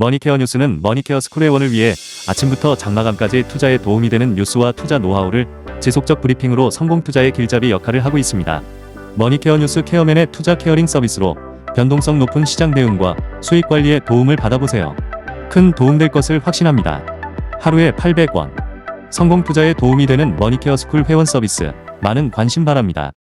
머니케어 뉴스는 머니케어 스쿨회원을 위해 아침부터 장마감까지 투자에 도움이 되는 뉴스와 투자 노하우를 지속적 브리핑으로 성공 투자의 길잡이 역할을 하고 있습니다. 머니케어 뉴스 케어맨의 투자 케어링 서비스로 변동성 높은 시장 대응과 수익 관리에 도움을 받아보세요. 큰 도움될 것을 확신합니다. 하루에 800원. 성공 투자에 도움이 되는 머니케어 스쿨 회원 서비스. 많은 관심 바랍니다.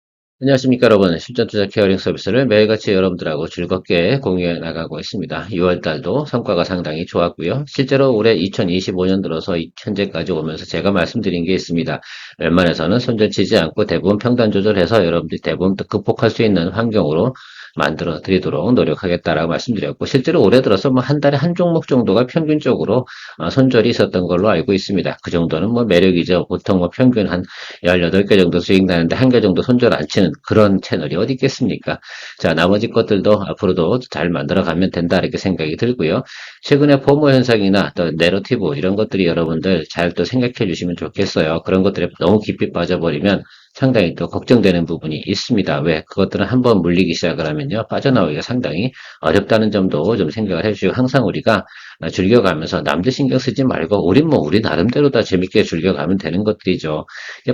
안녕하십니까 여러분. 실전투자 케어링 서비스를 매일같이 여러분들하고 즐겁게 공유해 나가고 있습니다. 6월달도 성과가 상당히 좋았고요. 실제로 올해 2025년 들어서 현재까지 오면서 제가 말씀드린 게 있습니다. 웬만해서는 손절치지 않고 대부분 평단 조절해서 여러분들이 대부분 극복할 수 있는 환경으로 만들어 드리도록 노력하겠다라고 말씀드렸고, 실제로 올해 들어서 뭐 한 달에 한 종목 정도가 평균적으로 손절이 있었던 걸로 알고 있습니다. 그 정도는 뭐 매력이죠. 보통 뭐 평균 한 18개 정도 수익 나는데 한 개 정도 손절 안 치는 그런 채널이 어디 있겠습니까? 자, 나머지 것들도 앞으로도 잘 만들어 가면 된다 이렇게 생각이 들고요. 최근에 포모 현상이나 또 내러티브 이런 것들이 여러분들 잘 또 생각해 주시면 좋겠어요. 그런 것들에 너무 깊이 빠져버리면 상당히 또 걱정되는 부분이 있습니다. 왜? 그것들은 한번 물리기 시작을 하면요. 빠져나오기가 상당히 어렵다는 점도 좀 생각을 해주시고, 항상 우리가 즐겨가면서 남들 신경 쓰지 말고 우리 나름대로 다 재밌게 즐겨가면 되는 것들이죠.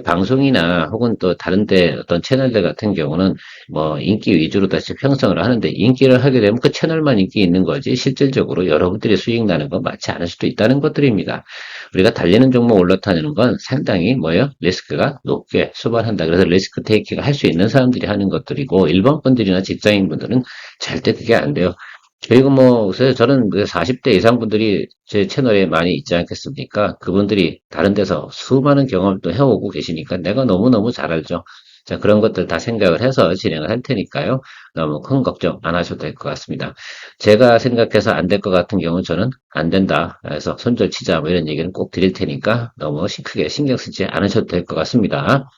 방송이나 혹은 또 다른데 어떤 채널들 같은 경우는 뭐 인기 위주로 다시 형성을 하는데, 인기를 하게 되면 그 채널만 인기 있는 거지 실질적으로 여러분들이 수익 나는 건 맞지 않을 수도 있다는 것들입니다. 우리가 달리는 종목 올라타는 건 상당히 뭐예요? 리스크가 높게 수반한다. 그래서 리스크 테이킹을 할 수 있는 사람들이 하는 것들이고, 일반 분들이나 직장인 분들은 절대 그게 안 돼요. 그리고 뭐, 그래서 저는 40대 이상 분들이 제 채널에 많이 있지 않겠습니까? 그분들이 다른 데서 수많은 경험을 또 해오고 계시니까 내가 너무너무 잘 알죠. 자, 그런 것들 다 생각을 해서 진행을 할 테니까요. 너무 큰 걱정 안 하셔도 될 것 같습니다. 제가 생각해서 안 될 것 같은 경우는 저는 안 된다. 그래서 손절 치자 뭐 이런 얘기는 꼭 드릴 테니까 너무 크게 신경 쓰지 않으셔도 될 것 같습니다.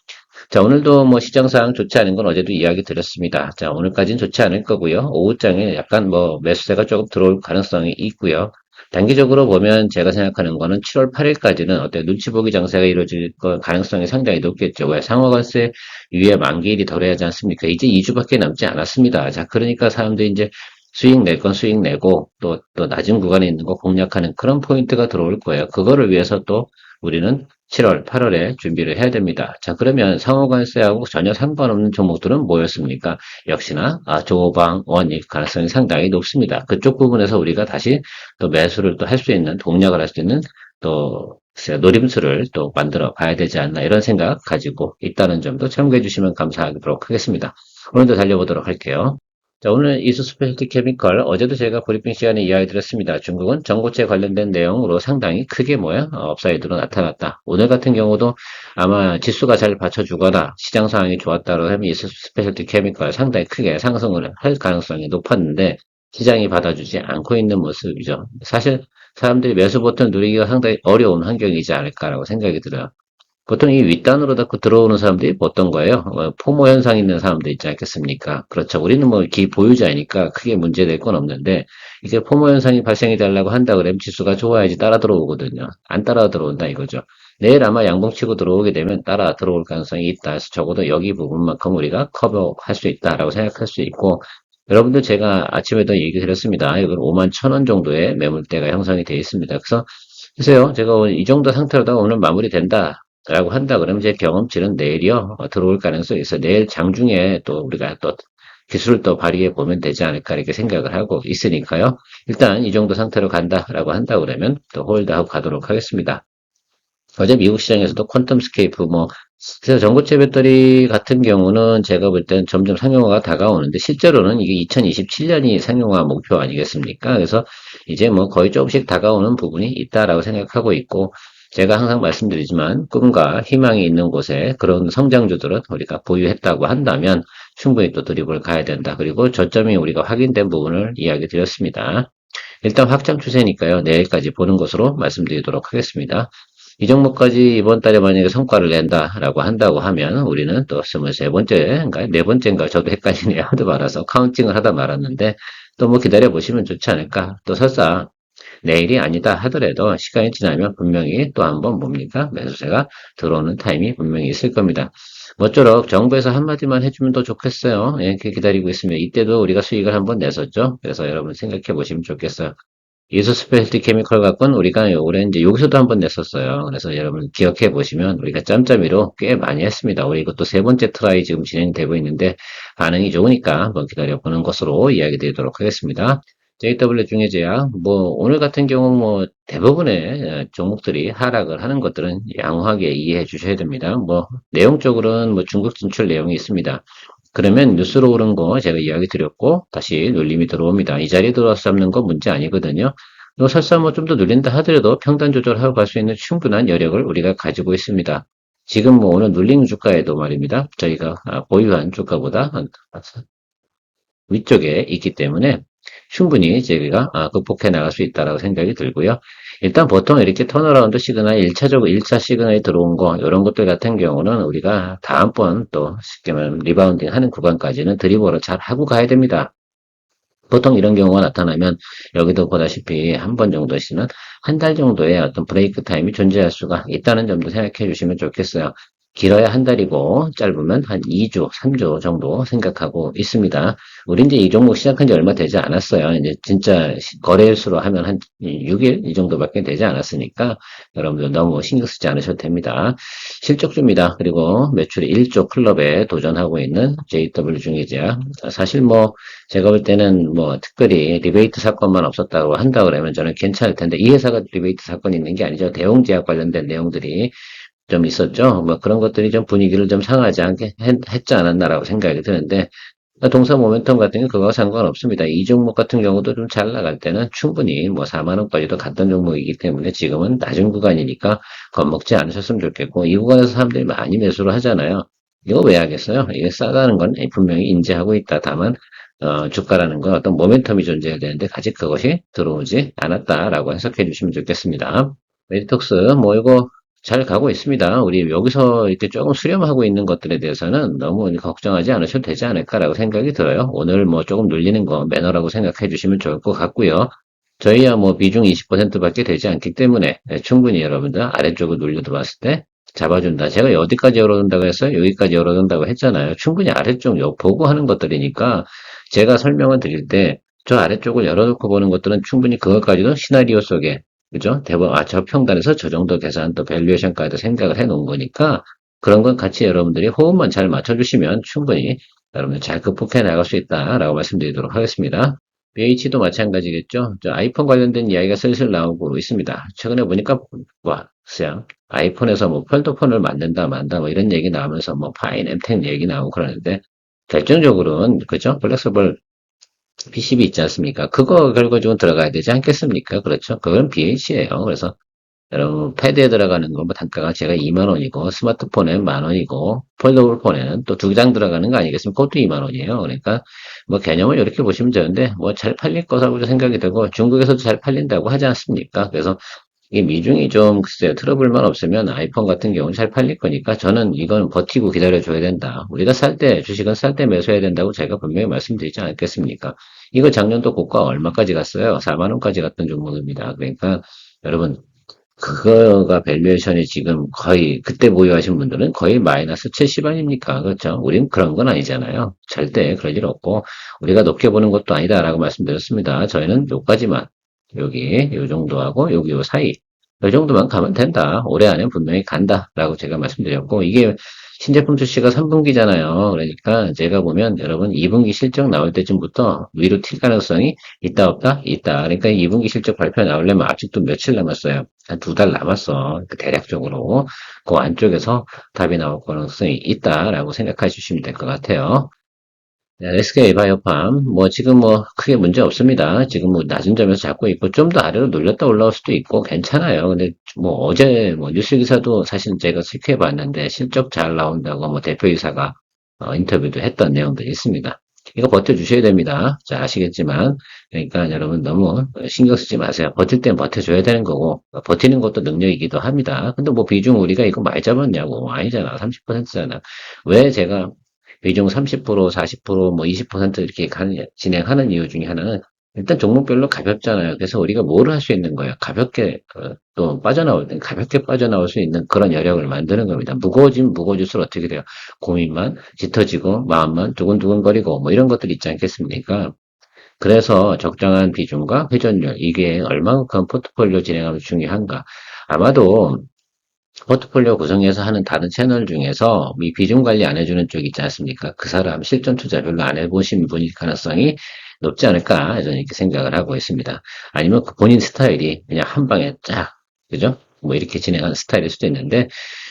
자, 오늘도 뭐 시장 상황 좋지 않은 건 어제도 이야기 드렸습니다. 자, 오늘까지는 좋지 않을 거고요. 오후장에 약간 뭐 매수세가 조금 들어올 가능성이 있고요. 단기적으로 보면 제가 생각하는 거는 7월 8일까지는 어때 눈치 보기 장세가 이루어질 가능성이 상당히 높겠죠. 왜? 상호관세 유예 만기일이 덜해야지 않습니까? 이제 2주밖에 남지 않았습니다. 자, 그러니까 사람들이 이제 수익 낼 건 수익 내고 또 낮은 구간에 있는 거 공략하는 그런 포인트가 들어올 거예요. 그거를 위해서 또 우리는 7월, 8월에 준비를 해야 됩니다. 자, 그러면 상호관세하고 전혀 상관없는 종목들은 뭐였습니까? 역시나 조방, 원익 가능성이 상당히 높습니다. 그쪽 부분에서 우리가 다시 또 매수를 또 할 수 있는, 동력을 할 수 있는 또 노림수를 또 만들어 봐야 되지 않나 이런 생각 가지고 있다는 점도 참고해 주시면 감사하도록 하겠습니다. 오늘도 달려보도록 할게요. 자, 오늘 이수 스페셜티 케미컬, 어제도 제가 브리핑 시간에 이야기 드렸습니다. 중국은 전고체 관련된 내용으로 상당히 크게 업사이드로 나타났다. 오늘 같은 경우도 아마 지수가 잘 받쳐주거나 시장 상황이 좋았다고 하면 이수 스페셜티 케미컬 상당히 크게 상승을 할 가능성이 높았는데, 시장이 받아주지 않고 있는 모습이죠. 사실 사람들이 매수 버튼 누리기가 상당히 어려운 환경이지 않을까라고 생각이 들어요. 보통 이 윗단으로 닫고 들어오는 사람들이 어떤 거예요? 포모 현상 있는 사람들 있지 않겠습니까? 그렇죠. 우리는 뭐 기 보유자니까 크게 문제될 건 없는데, 이게 포모 현상이 발생이 되려고 한다 그러면 지수가 좋아야지 따라 들어오거든요. 안 따라 들어온다 이거죠. 내일 아마 양봉치고 들어오게 되면 따라 들어올 가능성이 있다. 그래서 적어도 여기 부분만큼 우리가 커버할 수 있다라고 생각할 수 있고, 여러분들 제가 아침에도 얘기 드렸습니다. 이건 5만 1,000원 정도의 매물대가 형성이 되어 있습니다. 그래서 글쎄요, 제가 오늘 이 정도 상태로다가 오늘 마무리된다. 라고 한다 그러면 제 경험치는 내일이요, 들어올 가능성이 있어요. 내일 장중에 또 우리가 또 기술을 또 발휘해 보면 되지 않을까 이렇게 생각을 하고 있으니까요. 일단 이 정도 상태로 간다라고 한다 그러면 또 홀드하고 가도록 하겠습니다. 어제 미국 시장에서도 퀀텀 스케이프 그래서 전고체 배터리 같은 경우는 제가 볼 때는 점점 상용화가 다가오는데, 실제로는 이게 2027년이 상용화 목표 아니겠습니까? 그래서 이제 뭐 거의 조금씩 다가오는 부분이 있다라고 생각하고 있고, 제가 항상 말씀드리지만 꿈과 희망이 있는 곳에 그런 성장주들은 우리가 보유했다고 한다면 충분히 또 드립을 가야 된다. 그리고 저점이 우리가 확인된 부분을 이야기 드렸습니다. 일단 확장 추세니까요. 내일까지 보는 것으로 말씀드리도록 하겠습니다. 이 종목까지 이번 달에 만약에 성과를 낸다라고 한다고 하면 우리는 또 23번째인가요? 네 번째인가? 저도 헷갈리네요. 하도 말아서 카운팅을 하다 말았는데, 또 뭐 기다려 보시면 좋지 않을까. 또 설사 내일이 아니다 하더라도 시간이 지나면 분명히 또 한번 매수세가 들어오는 타임이 분명히 있을 겁니다. 모쪼록 정부에서 한마디만 해주면 더 좋겠어요. 예, 이렇게 기다리고 있으면 이때도 우리가 수익을 한번 냈었죠. 그래서 여러분 생각해 보시면 좋겠어요. 이수 스페셜티 케미컬 갖고는 우리가 올해 이제 여기서도 한번 냈었어요. 그래서 여러분 기억해 보시면 우리가 짬짬이로 꽤 많이 했습니다. 우리 이것도 세 번째 트라이 지금 진행되고 있는데 반응이 좋으니까 한번 기다려보는 것으로 이야기 드리도록 하겠습니다. JW 중해제약, 뭐, 오늘 같은 경우 뭐, 대부분의 종목들이 하락을 하는 것들은 양호하게 이해해 주셔야 됩니다. 뭐, 내용적으로는 뭐 중국 진출 내용이 있습니다. 그러면 뉴스로 오른 거 제가 이야기 드렸고 다시 눌림이 들어옵니다. 이 자리에 들어와서 잡는 거 문제 아니거든요. 뭐 설사 뭐 좀 더 눌린다 하더라도 평단 조절하고 갈 수 있는 충분한 여력을 우리가 가지고 있습니다. 지금 뭐 오늘 눌린 주가에도 말입니다. 저희가 보유한 주가보다 위쪽에 있기 때문에 충분히 저희가 극복해 나갈 수 있다고 생각이 들고요. 일단 보통 이렇게 턴어라운드 시그널 1차 시그널이 들어온 거 이런 것들 같은 경우는 우리가 다음번 또 쉽게 말하면 리바운딩 하는 구간까지는 드리버를 잘 하고 가야 됩니다. 보통 이런 경우가 나타나면 여기도 보다시피 한 번 정도씩은 한 달 정도의 어떤 브레이크 타임이 존재할 수가 있다는 점도 생각해 주시면 좋겠어요. 길어야 한 달이고 짧으면 한 2주, 3주 정도 생각하고 있습니다. 우리 이제 이 종목 시작한 지 얼마 되지 않았어요. 이제 진짜 거래일수로 하면 한 6일 이 정도밖에 되지 않았으니까 여러분들 너무 신경 쓰지 않으셔도 됩니다. 실적주입니다. 그리고 매출이 1조 클럽에 도전하고 있는 JW 중개제약. 사실 뭐 제가 볼 때는 뭐 특별히 리베이트 사건만 없었다고 한다 그러면 저는 괜찮을 텐데 이 회사가 리베이트 사건이 있는 게 아니죠. 대웅제약 관련된 내용들이 좀 있었죠. 뭐 그런 것들이 좀 분위기를 좀 상하지 않게 했지 않았나라고 생각이 드는데 동사 모멘텀 같은 게 그거와 상관없습니다. 이 종목 같은 경우도 좀 잘 나갈 때는 충분히 뭐 4만 원까지도 갔던 종목이기 때문에 지금은 낮은 구간이니까 겁먹지 않으셨으면 좋겠고 이 구간에서 사람들이 많이 매수를 하잖아요. 이거 왜 하겠어요? 이게 싸다는 건 분명히 인지하고 있다. 다만 주가라는 건 어떤 모멘텀이 존재해야 되는데 아직 그것이 들어오지 않았다라고 해석해 주시면 좋겠습니다. 메디톡스 뭐 이거 잘 가고 있습니다. 우리 여기서 이렇게 조금 수렴하고 있는 것들에 대해서는 너무 걱정하지 않으셔도 되지 않을까라고 생각이 들어요. 오늘 뭐 조금 눌리는 거 매너라고 생각해 주시면 좋을 것 같고요. 저희야 뭐 비중 20%밖에 되지 않기 때문에 충분히 여러분들 아래쪽을 눌려 들어왔을 때 잡아준다. 제가 어디까지 열어둔다고 했어요? 여기까지 열어둔다고 했잖아요. 충분히 아래쪽 보고 하는 것들이니까 제가 설명을 드릴 때 저 아래쪽을 열어놓고 보는 것들은 충분히 그것까지도 시나리오 속에 그죠? 저 평단에서 저 정도 계산 또 밸류에이션까지도 생각을 해 놓은 거니까 그런 건 같이 여러분들이 호흡만 잘 맞춰주시면 충분히 여러분들 잘 극복해 나갈 수 있다라고 말씀드리도록 하겠습니다. BH도 마찬가지겠죠. 저 아이폰 관련된 이야기가 슬슬 나오고 있습니다. 최근에 보니까 글쎄요. 아이폰에서 뭐 폴더폰을 만든다 만다 뭐 이런 얘기 나오면서 뭐 파인 엠텍 얘기 나오고 그러는데 결정적으로는 그죠? 플렉서블 PCB 있지 않습니까? 그거 결과적으로 들어가야 되지 않겠습니까? 그렇죠? 그건 BH예요. 그래서 여러분 패드에 들어가는 거 뭐 단가가 제가 2만 원이고 스마트폰에 만 원이고 폴더블 폰에는 또 두 장 들어가는 거 아니겠습니까? 그것도 2만 원이에요. 그러니까 뭐 개념을 이렇게 보시면 되는데 뭐 잘 팔릴 거라고 생각이 되고 중국에서도 잘 팔린다고 하지 않습니까? 그래서 이게 미중이 좀 글쎄요 트러블만 없으면 아이폰 같은 경우는 잘 팔릴 거니까 저는 이건 버티고 기다려줘야 된다. 우리가 살 때 주식은 살 때 매수해야 된다고 제가 분명히 말씀드리지 않겠습니까? 이거 작년도 고가 얼마까지 갔어요? 4만 원까지 갔던 종목입니다. 그러니까 여러분 그거가 밸류에이션이 지금 거의 그때 보유하신 분들은 거의 마이너스 70 아닙니까? 그렇죠? 우린 그런 건 아니잖아요. 절대 그럴 일 없고 우리가 높게 보는 것도 아니다라고 말씀드렸습니다. 저희는 요까지만 여기 요 정도하고 여기 요 사이 요 정도만 가면 된다. 올해 안에 분명히 간다라고 제가 말씀드렸고 이게 신제품 출시가 3분기잖아요. 그러니까 제가 보면 여러분 2분기 실적 나올 때쯤부터 위로 튈 가능성이 있다 없다? 있다. 그러니까 2분기 실적 발표 나오려면 아직도 며칠 남았어요. 한 2달 남았어. 대략적으로 그 안쪽에서 답이 나올 가능성이 있다라고 생각해 주시면 될 것 같아요. 네, SK 바이오팜, 뭐, 지금 뭐, 크게 문제 없습니다. 지금 뭐, 낮은 점에서 잡고 있고, 좀 더 아래로 눌렸다 올라올 수도 있고, 괜찮아요. 근데, 뭐, 어제, 뭐, 뉴스 기사도 사실 제가 체크해 봤는데, 실적 잘 나온다고, 뭐, 대표이사가, 인터뷰도 했던 내용들이 있습니다. 이거 버텨주셔야 됩니다. 자, 아시겠지만, 그러니까 여러분 너무 신경 쓰지 마세요. 버틸 땐 버텨줘야 되는 거고, 버티는 것도 능력이기도 합니다. 근데 뭐, 비중 우리가 이거 많이 잡았냐고. 아니잖아. 30%잖아. 왜 제가 비중 30%, 40%, 뭐 20% 이렇게 진행하는 이유 중에 하나는 일단 종목별로 가볍잖아요. 그래서 우리가 뭘 할 수 있는 거예요? 가볍게 또 빠져나올 때 가볍게 빠져나올 수 있는 그런 여력을 만드는 겁니다. 무거워지면 무거워질수록 어떻게 돼요? 고민만 짙어지고 마음만 두근두근거리고 뭐 이런 것들 있지 않겠습니까? 그래서 적정한 비중과 회전율, 이게 얼마만큼 포트폴리오 진행하면 중요한가. 아마도 포트폴리오 구성에서 하는 다른 채널 중에서 이 비중 관리 안 해주는 쪽 있지 않습니까? 그 사람 실전 투자 별로 안 해보신 분일 가능성이 높지 않을까 저는 이렇게 생각을 하고 있습니다. 아니면 그 본인 스타일이 그냥 한 방에 쫙, 그죠? 뭐 이렇게 진행하는 스타일일 수도 있는데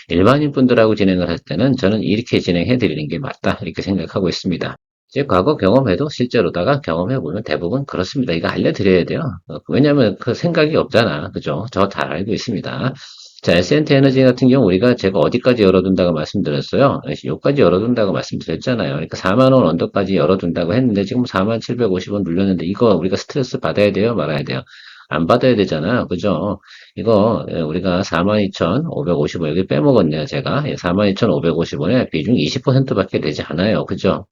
일반인 분들하고 진행을 할 때는 저는 이렇게 진행해 드리는 게 맞다 이렇게 생각하고 있습니다. 제 과거 경험에도 실제로다가 경험해보면 대부분 그렇습니다. 이거 알려드려야 돼요. 왜냐하면 그 생각이 없잖아. 그죠? 저 잘 알고 있습니다. 자, S&T 에너지 같은 경우 제가 어디까지 열어둔다고 말씀드렸어요? 여기까지 열어둔다고 말씀드렸잖아요. 그러니까 4만 원 언더까지 열어둔다고 했는데 지금 4만 750원 눌렸는데 이거 우리가 스트레스 받아야 돼요? 말아야 돼요? 안 받아야 되잖아. 그죠? 이거 우리가 42,550원 여기 빼먹었네요. 제가 42,550원에 비중 20%밖에 되지 않아요. 그죠?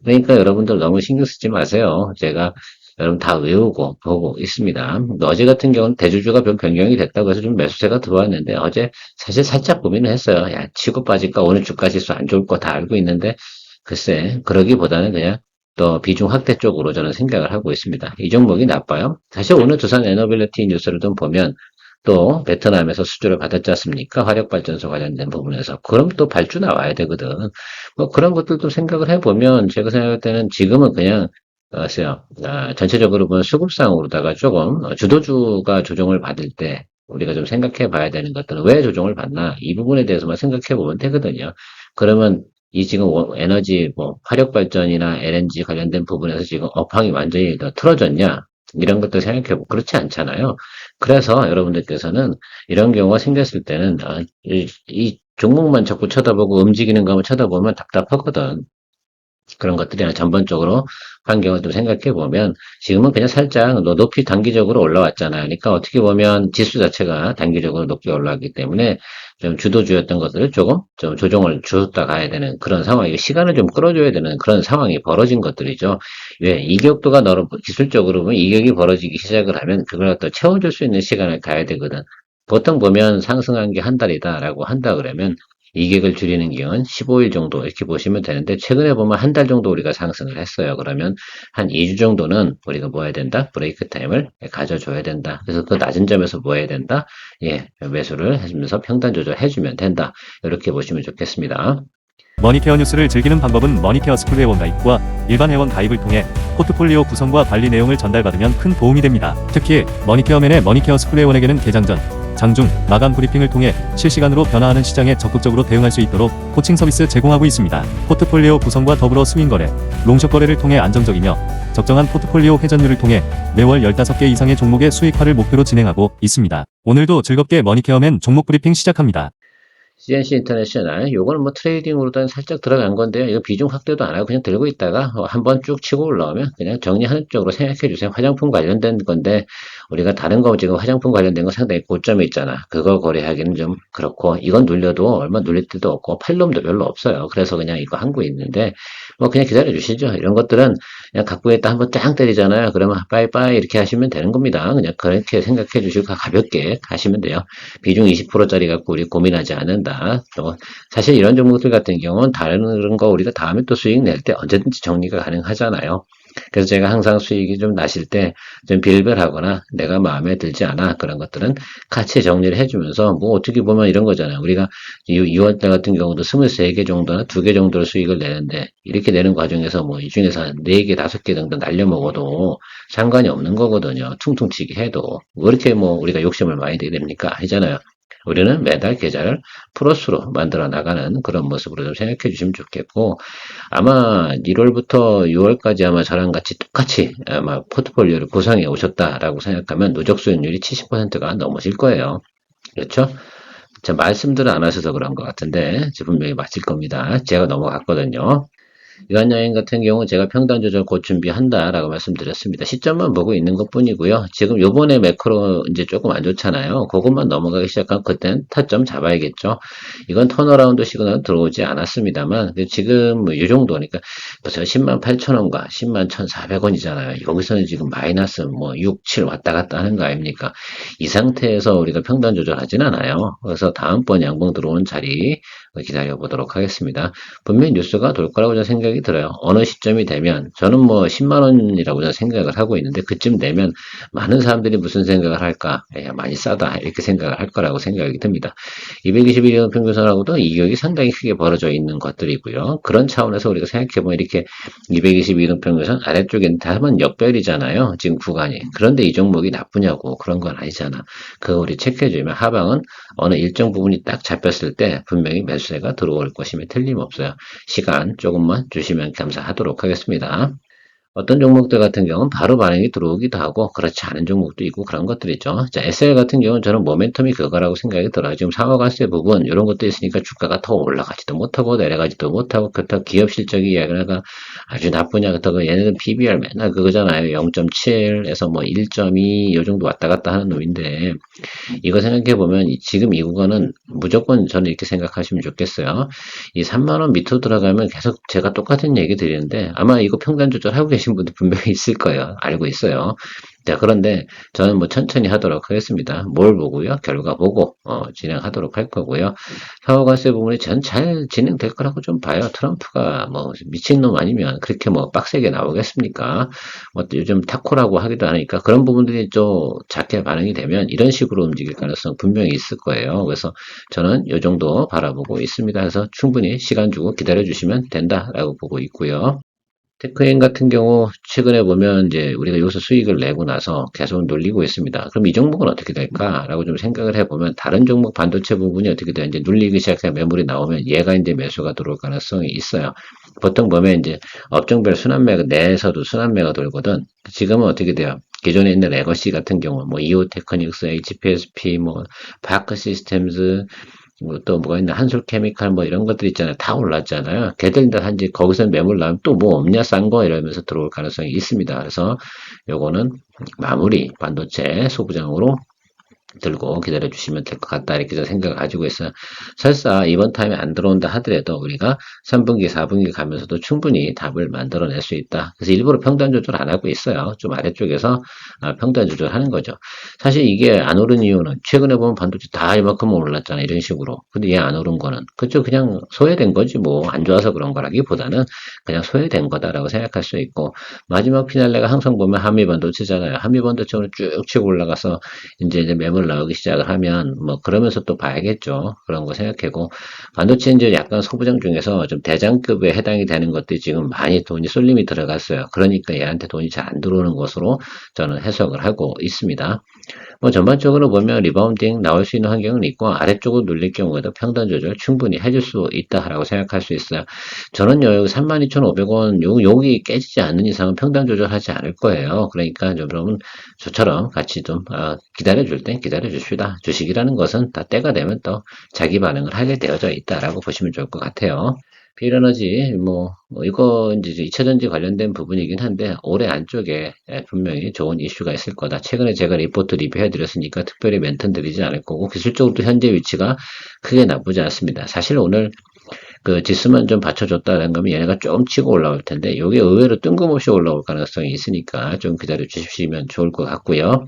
그러니까 여러분들 너무 신경 쓰지 마세요. 제가 여러분 다 외우고 보고 있습니다. 어제 같은 경우는 대주주가 변경이 됐다고 해서 좀 매수세가 들어왔는데 어제 사실 살짝 고민을 했어요. 야, 치고 빠질까? 오늘 주가 지수 안 좋을 거 다 알고 있는데 글쎄 그러기보다는 그냥 또 비중 확대 쪽으로 저는 생각을 하고 있습니다. 이 종목이 나빠요? 사실 오늘 두산 에너빌리티 뉴스를 좀 보면 또 베트남에서 수주를 받았지 않습니까? 화력발전소 관련된 부분에서. 그럼 또 발주 나와야 되거든. 뭐 그런 것들도 생각을 해보면 제가 생각할 때는 지금은 그냥 글쎄요. 전체적으로 보면 수급상으로다가 조금 주도주가 조정을 받을 때 우리가 좀 생각해 봐야 되는 것들은 왜 조정을 받나 이 부분에 대해서만 생각해 보면 되거든요. 그러면 이 지금 에너지 뭐 화력 발전이나 LNG 관련된 부분에서 지금 업황이 완전히 더 틀어졌냐 이런 것들 생각해 보면 그렇지 않잖아요. 그래서 여러분들께서는 이런 경우가 생겼을 때는 이 종목만 자꾸 쳐다보고 움직이는 것만 쳐다보면 답답하거든. 그런 것들이나 전반적으로 환경을 좀 생각해 보면 지금은 그냥 살짝 높이 단기적으로 올라왔잖아요. 그러니까 어떻게 보면 지수 자체가 단기적으로 높게 올라왔기 때문에 좀 주도주였던 것들을 조금 좀 조정을 주었다 가야 되는 그런 상황이 시간을 좀 끌어줘야 되는 그런 상황이 벌어진 것들이죠. 왜 이격도가 기술적으로 보면 이격이 벌어지기 시작을 하면 그걸 또 채워줄 수 있는 시간을 가야 되거든. 보통 보면 상승한 게 한 달이다라고 한다 그러면 이격을 줄이는 기간은 15일 정도 이렇게 보시면 되는데 최근에 보면 한 달 정도 우리가 상승을 했어요. 그러면 한 2주 정도는 우리가 뭐 해야 된다? 브레이크 타임을 가져줘야 된다. 그래서 그 낮은 점에서 뭐 해야 된다? 예, 매수를 해주면서 평단 조절해주면 된다. 이렇게 보시면 좋겠습니다. 머니케어 뉴스를 즐기는 방법은 머니케어 스쿨 회원 가입과 일반 회원 가입을 통해 포트폴리오 구성과 관리 내용을 전달받으면 큰 도움이 됩니다. 특히 머니케어맨의 머니케어 스쿨 회원에게는 개장 전, 장중, 마감 브리핑을 통해 실시간으로 변화하는 시장에 적극적으로 대응할 수 있도록 코칭 서비스 제공하고 있습니다. 포트폴리오 구성과 더불어 스윙 거래, 롱숏 거래를 통해 안정적이며 적정한 포트폴리오 회전율을 통해 매월 15개 이상의 종목의 수익화를 목표로 진행하고 있습니다. 오늘도 즐겁게 머니케어맨 종목 브리핑 시작합니다. CNC 인터내셔널, 요거는 뭐 트레이딩으로도 살짝 들어간 건데요. 이거 비중 확대도 안 하고 그냥 들고 있다가 한번 쭉 치고 올라오면 그냥 정리하는 쪽으로 생각해 주세요. 화장품 관련된 건데 우리가 다른 거 지금 화장품 관련된 거 상당히 고점에 있잖아. 그거 거래하기는 좀 그렇고 이건 눌려도 얼마 눌릴 데도 없고 팔 놈도 별로 없어요. 그래서 그냥 이거 한국에 있는데 뭐 그냥 기다려 주시죠. 이런 것들은 그냥 갖고 있다 한번 짱 때리잖아요. 그러면 빠이빠이 이렇게 하시면 되는 겁니다. 그냥 그렇게 생각해 주시고 가볍게 가시면 돼요. 비중 20%짜리 갖고 우리 고민하지 않는다. 또 사실 이런 종목들 같은 경우는 다른 거 우리가 다음에 또 수익 낼 때 언제든지 정리가 가능하잖아요. 그래서 제가 항상 수익이 좀 나실 때 좀 빌벨하거나 내가 마음에 들지 않아 그런 것들은 같이 정리를 해주면서 뭐 어떻게 보면 이런 거잖아요. 우리가 6월달 같은 경우도 23개 정도나 2개 정도의 수익을 내는데 이렇게 내는 과정에서 뭐 이 중에서 한 4개, 5개 정도 날려먹어도 상관이 없는 거거든요. 퉁퉁치기 해도. 왜 이렇게 뭐 우리가 욕심을 많이 내게 됩니까? 아니잖아요. 우리는 매달 계좌를 플러스로 만들어 나가는 그런 모습으로 좀 생각해 주시면 좋겠고, 아마 1월부터 6월까지 아마 저랑 같이 똑같이 아마 포트폴리오를 구성해 오셨다라고 생각하면 누적 수익률이 70%가 넘으실 거예요. 그렇죠? 자, 말씀들은 안 하셔서 그런 것 같은데, 분명히 맞을 겁니다. 제가 넘어갔거든요. 이완여행 같은 경우 제가 평단 조절 곧 준비한다라고 말씀드렸습니다. 시점만 보고 있는 것뿐이고요. 지금 요번에 매크로 이제 조금 안 좋잖아요. 그것만 넘어가기 시작하면 그땐 타점 잡아야겠죠. 이건 턴어라운드 시그널 들어오지 않았습니다만 지금 뭐이 정도니까 벌써 10만 8천 원과 10만 1,400원이잖아요. 여기서는 지금 마이너스 뭐 6, 7 왔다 갔다 하는 거 아닙니까? 이 상태에서 우리가 평단 조절하진 않아요. 그래서 다음번 양봉 들어오는 자리 기다려보도록 하겠습니다. 분명히 뉴스가 돌 거라고 저는 생각이 들어요. 어느 시점이 되면 저는 뭐 10만 원이라고 저는 생각을 하고 있는데 그쯤 되면 많은 사람들이 무슨 생각을 할까? 야, 많이 싸다 이렇게 생각을 할 거라고 생각이 듭니다. 221년 평균선하고도 이격이 상당히 크게 벌어져 있는 것들이고요. 그런 차원에서 우리가 생각해보면 이렇게 222동 평균선 아래쪽에는 다만 역별이잖아요. 지금 구간이. 그런데 이 종목이 나쁘냐고 그런 건 아니잖아. 그거 우리 체크해주면 하방은 어느 일정 부분이 딱 잡혔을 때 분명히 매수세가 들어올 것임에 틀림없어요. 시간 조금만 주시면 감사하도록 하겠습니다. 어떤 종목들 같은 경우는 바로 반응이 들어오기도 하고 그렇지 않은 종목도 있고 그런 것들이 있죠. 자, SL 같은 경우는 저는 모멘텀이 그거라고 생각이 들어요. 지금 상호관세 부분 이런 것도 있으니까 주가가 더 올라가지도 못하고 내려가지도 못하고 그렇다고 기업 실적이 얘가 아주 나쁘냐 그렇다고 얘네들 PBR 맨날 그거잖아요. 0.7에서 뭐 1.2 이 정도 왔다 갔다 하는 놈인데 이거 생각해보면 지금 이 구간은 무조건 저는 이렇게 생각하시면 좋겠어요. 이 3만원 밑으로 들어가면 계속 제가 똑같은 얘기 드리는데 아마 이거 평단 조절하고 계신 분들 분명히 있을 거예요. 알고 있어요. 자, 그런데 저는 뭐 천천히 하도록 하겠습니다. 뭘 보고요? 결과 보고 진행하도록 할 거고요. 상호관세 부분이 전 잘 진행될 거라고 좀 봐요. 트럼프가 뭐 미친놈 아니면 그렇게 뭐 빡세게 나오겠습니까? 뭐 요즘 타코라고 하기도 하니까 그런 부분들이 좀 작게 반응이 되면 이런 식으로 움직일 가능성 분명히 있을 거예요. 그래서 저는 이 정도 바라보고 있습니다. 그래서 충분히 시간 주고 기다려 주시면 된다라고 보고 있고요. 테크인 같은 경우 최근에 보면 이제 우리가 여기서 수익을 내고 나서 계속 눌리고 있습니다. 그럼 이 종목은 어떻게 될까라고 좀 생각을 해보면 다른 종목 반도체 부분이 어떻게 돼요? 이제 눌리기 시작해 매물이 나오면 얘가 이제 매수가 들어올 가능성이 있어요. 보통 보면 이제 업종별 순환매가 내에서도 순환매가 돌거든. 지금은 어떻게 돼요? 기존에 있는 레거시 같은 경우 뭐 이오테크닉스, HPSP, 뭐 파크 시스템즈 또 뭐가 있나 한솔케미칼 뭐 이런 것들 있잖아요. 다 올랐잖아요. 걔들 단지 거기서 매물 나면 또 뭐 없냐 싼 거 이러면서 들어올 가능성이 있습니다. 그래서 요거는 마무리 반도체 소부장으로 들고 기다려 주시면 될 것 같다 이렇게 저 생각을 가지고 있어요. 설사 이번 타임에 안 들어온다 하더라도 우리가 3분기 4분기 가면서도 충분히 답을 만들어낼 수 있다. 그래서 일부러 평단 조절 안 하고 있어요. 좀 아래쪽에서 평단 조절하는 거죠. 사실 이게 안 오른 이유는 최근에 보면 반도체 다 이만큼 올랐잖아 이런 식으로. 근데 얘 안 오른 거는 그쵸 그냥 소외된 거지 뭐 안 좋아서 그런 거라기보다는 그냥 소외된 거다라고 생각할 수 있고 마지막 피날레가 항상 보면 한미 반도체잖아요. 한미 반도체로 쭉 치고 올라가서 이제 매물 나오기 시작을 하면 뭐 그러면서 또 봐야겠죠. 그런 거 생각하고 반도체 이제 약간 소부장 중에서 좀 대장급에 해당이 되는 것들이 지금 많이 돈이 쏠림이 들어갔어요. 그러니까 얘한테 돈이 잘 안 들어오는 것으로 저는 해석을 하고 있습니다. 뭐 전반적으로 보면 리바운딩 나올 수 있는 환경은 있고 아래쪽으로 눌릴 경우에도 평단 조절 충분히 해줄 수 있다라고 생각할 수 있어요. 저는 여기 32,500원 여기 깨지지 않는 이상은 평단 조절하지 않을 거예요. 그러니까 여러분 저처럼 같이 좀 기다려 줄 땐 기다려 주시다. 주식이라는 것은 다 때가 되면 또 자기 반응을 하게 되어져 있다라고 보시면 좋을 것 같아요. 필에너지 이거 이제 2차전지 관련된 부분이긴 한데 올해 안쪽에 분명히 좋은 이슈가 있을 거다. 최근에 제가 리포트 리뷰해 드렸으니까 특별히 멘트 드리지 않을 거고 기술적으로도 현재 위치가 크게 나쁘지 않습니다. 사실 오늘 그 지수만 좀 받쳐줬다는 거면 얘네가 좀 치고 올라올 텐데 이게 의외로 뜬금없이 올라올 가능성이 있으니까 좀 기다려 주시면 좋을 것 같고요.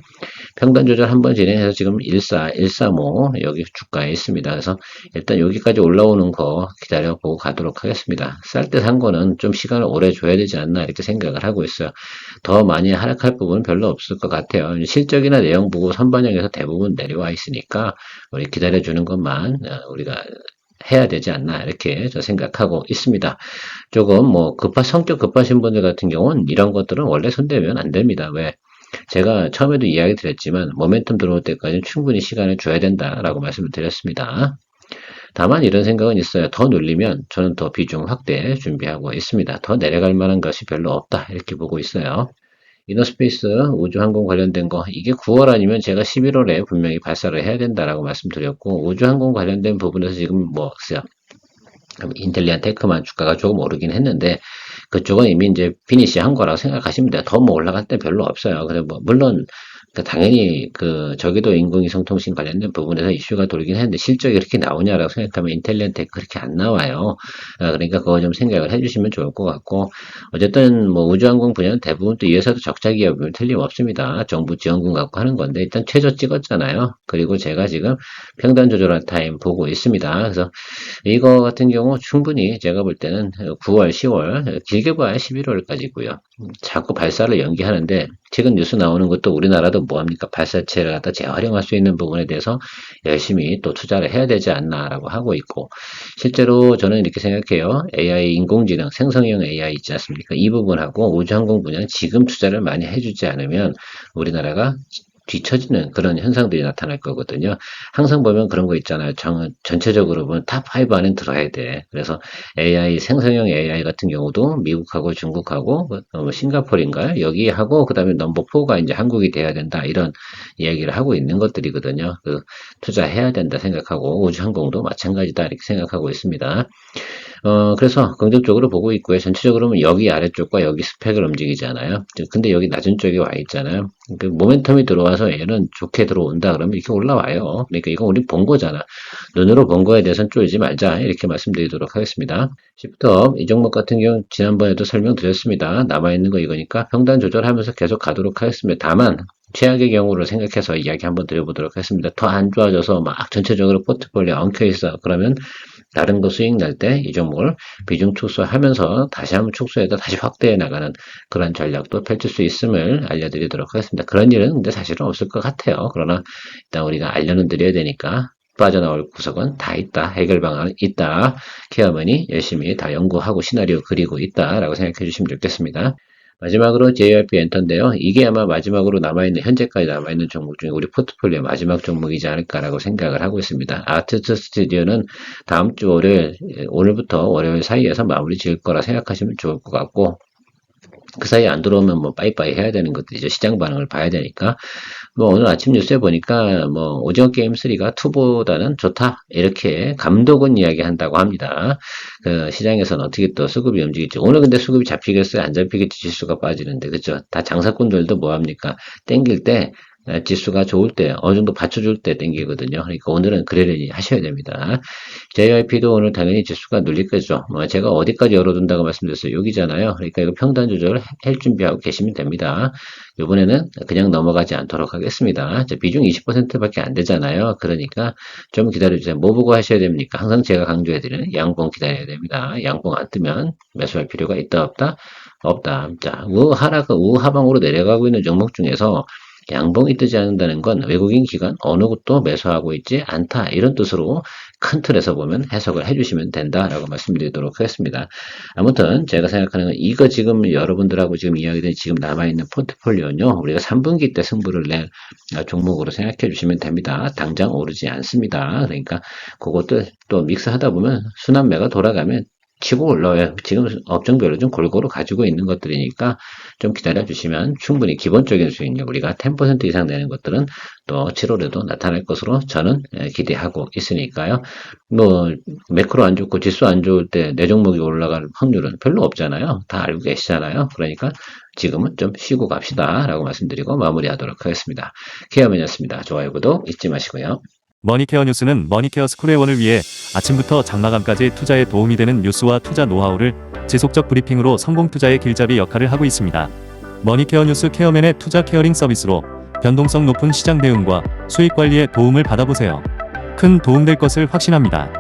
평단 조절 한번 진행해서 지금 14135 여기 주가에 있습니다. 그래서 일단 여기까지 올라오는 거 기다려보고 가도록 하겠습니다. 쌀 때 산 거는 좀 시간을 오래 줘야 되지 않나 이렇게 생각을 하고 있어요. 더 많이 하락할 부분은 별로 없을 것 같아요. 실적이나 내용 보고 선반영해서 대부분 내려와 있으니까 우리 기다려주는 것만 우리가 해야 되지 않나 이렇게 저 생각하고 있습니다. 조금 뭐 성격 급하신 분들 같은 경우는 이런 것들은 원래 손대면 안 됩니다. 왜? 제가 처음에도 이야기 드렸지만 모멘텀 들어올 때까지 충분히 시간을 줘야 된다라고 말씀을 드렸습니다. 다만 이런 생각은 있어요. 더 눌리면 저는 더 비중 확대 준비하고 있습니다. 더 내려갈 만한 것이 별로 없다 이렇게 보고 있어요. 이너스페이스 우주항공 관련된 거 이게 9월 아니면 제가 11월에 분명히 발사를 해야 된다라고 말씀드렸고 우주항공 관련된 부분에서 지금 인텔리안 테크만 주가가 조금 오르긴 했는데 그쪽은 이미 이제 피니시 한 거라고 생각하시면 돼요. 더 뭐 올라갈 때 별로 없어요. 그래 물론 그러니까 당연히 저기도 인공위성통신 관련된 부분에서 이슈가 돌긴 했는데 실적이 그렇게 나오냐라고 생각하면 인텔리한테 그렇게 안 나와요. 그러니까 그거 좀 생각을 해주시면 좋을 것 같고 어쨌든 뭐 우주항공 분야는 대부분 또 이 회사도 적자 기업이면 틀림없습니다. 정부 지원금 갖고 하는 건데 일단 최저 찍었잖아요. 그리고 제가 지금 평단 조절한 타임 보고 있습니다. 그래서 이거 같은 경우 충분히 제가 볼 때는 9월, 10월, 길게 봐야 11월까지고요. 자꾸 발사를 연기하는데 최근 뉴스 나오는 것도 우리나라도 뭐합니까? 발사체를 갖다 재활용할 수 있는 부분에 대해서 열심히 또 투자를 해야 되지 않나라고 하고 있고 실제로 저는 이렇게 생각해요. AI 인공지능 생성형 AI 있지 않습니까? 이 부분하고 우주항공 분야는 지금 투자를 많이 해주지 않으면 우리나라가 뒤처지는 그런 현상들이 나타날 거거든요. 항상 보면 그런 거 있잖아요. 전체적으로 보면 탑5 안에 들어야 돼. 그래서 AI, 생성형 AI 같은 경우도 미국하고 중국하고 싱가포르인가요? 여기하고 그다음에 넘버 4가 이제 한국이 돼야 된다. 이런 이야기를 하고 있는 것들이거든요. 투자해야 된다 생각하고 우주항공도 마찬가지다 이렇게 생각하고 있습니다. 그래서 긍정적으로 보고 있고요. 전체적으로는 여기 아래쪽과 여기 스펙을 움직이잖아요. 근데 여기 낮은 쪽에 와 있잖아요. 그 모멘텀이 들어와서 얘는 좋게 들어온다 그러면 이렇게 올라와요. 그러니까 이건 우리 본 거잖아. 눈으로 본 거에 대해서는 쫄지 말자 이렇게 말씀드리도록 하겠습니다. 시프트업 이 종목 같은 경우 지난번에도 설명드렸습니다. 남아있는 거 이거니까 평단 조절하면서 계속 가도록 하겠습니다. 다만 최악의 경우를 생각해서 이야기 한번 드려보도록 하겠습니다. 더 안 좋아져서 막 전체적으로 포트폴리오 엉켜 있어. 그러면 다른 거 수익 날 때 이 종목을 비중 축소하면서 다시 한번 축소해서 다시 확대해 나가는 그런 전략도 펼칠 수 있음을 알려드리도록 하겠습니다. 그런 일은 근데 사실은 없을 것 같아요. 그러나 일단 우리가 알려는 드려야 되니까 빠져나올 구석은 다 있다. 해결 방안은 있다. 케어맨이 열심히 다 연구하고 시나리오 그리고 있다라고 생각해 주시면 좋겠습니다. 마지막으로 JYP 엔터인데요. 이게 아마 마지막으로 남아있는, 현재까지 남아있는 종목 중에 우리 포트폴리오 마지막 종목이지 않을까라고 생각을 하고 있습니다. 아티스트 스튜디오는 다음 주 오늘부터 월요일 사이에서 마무리 지을 거라 생각하시면 좋을 것 같고, 그 사이에 안 들어오면 뭐 빠이빠이 해야 되는 것들이죠. 시장 반응을 봐야 되니까. 뭐 오늘 아침 뉴스에 보니까 뭐 오징어 게임 3가 2보다는 좋다. 이렇게 감독은 이야기한다고 합니다. 시장에서는 어떻게 또 수급이 움직일지. 오늘 근데 수급이 잡히겠어요? 안 잡히겠지? 지수가 빠지는데. 그죠? 다 장사꾼들도 뭐 합니까? 땡길 때 지수가 좋을 때, 어느 정도 받쳐줄 때 땡기거든요. 그러니까 오늘은 그래를 하셔야 됩니다. JYP도 오늘 당연히 지수가 눌릴 거죠. 뭐 제가 어디까지 열어둔다고 말씀드렸어요. 여기잖아요. 그러니까 이거 평단 조절을 할 준비하고 계시면 됩니다. 이번에는 그냥 넘어가지 않도록 하겠습니다. 비중 20%밖에 안 되잖아요. 그러니까 좀 기다려주세요. 뭐 보고 하셔야 됩니까? 항상 제가 강조해드리는 양봉 기다려야 됩니다. 양봉 안 뜨면 매수할 필요가 있다 없다? 없다. 자, 우하방으로 내려가고 있는 종목 중에서 양봉이 뜨지 않는다는 건 외국인 기관 어느 곳도 매수하고 있지 않다. 이런 뜻으로 큰 틀에서 보면 해석을 해주시면 된다라고 말씀드리도록 하겠습니다. 아무튼 제가 생각하는 건 이거 지금 여러분들하고 지금 이야기된 지금 남아있는 포트폴리오는요. 우리가 3분기 때 승부를 낼 종목으로 생각해 주시면 됩니다. 당장 오르지 않습니다. 그러니까 그것도 또 믹스하다 보면 순환매가 돌아가면 치고 올라와요. 지금 업종별로 좀 골고루 가지고 있는 것들이니까 좀 기다려 주시면 충분히 기본적인 수익률 우리가 10% 이상 되는 것들은 또 7월에도 나타날 것으로 저는 기대하고 있으니까요. 뭐 매크로 안 좋고 지수 안 좋을 때 내 종목이 올라갈 확률은 별로 없잖아요. 다 알고 계시잖아요. 그러니까 지금은 좀 쉬고 갑시다 라고 말씀드리고 마무리하도록 하겠습니다. 케어맨이었습니다. 좋아요, 구독 잊지 마시고요. 머니케어 뉴스는 머니케어 스쿨회원을 위해 아침부터 장마감까지 투자에 도움이 되는 뉴스와 투자 노하우를 지속적 브리핑으로 성공 투자의 길잡이 역할을 하고 있습니다. 머니케어 뉴스 케어맨의 투자 케어링 서비스로 변동성 높은 시장 대응과 수익 관리에 도움을 받아보세요. 큰 도움될 것을 확신합니다.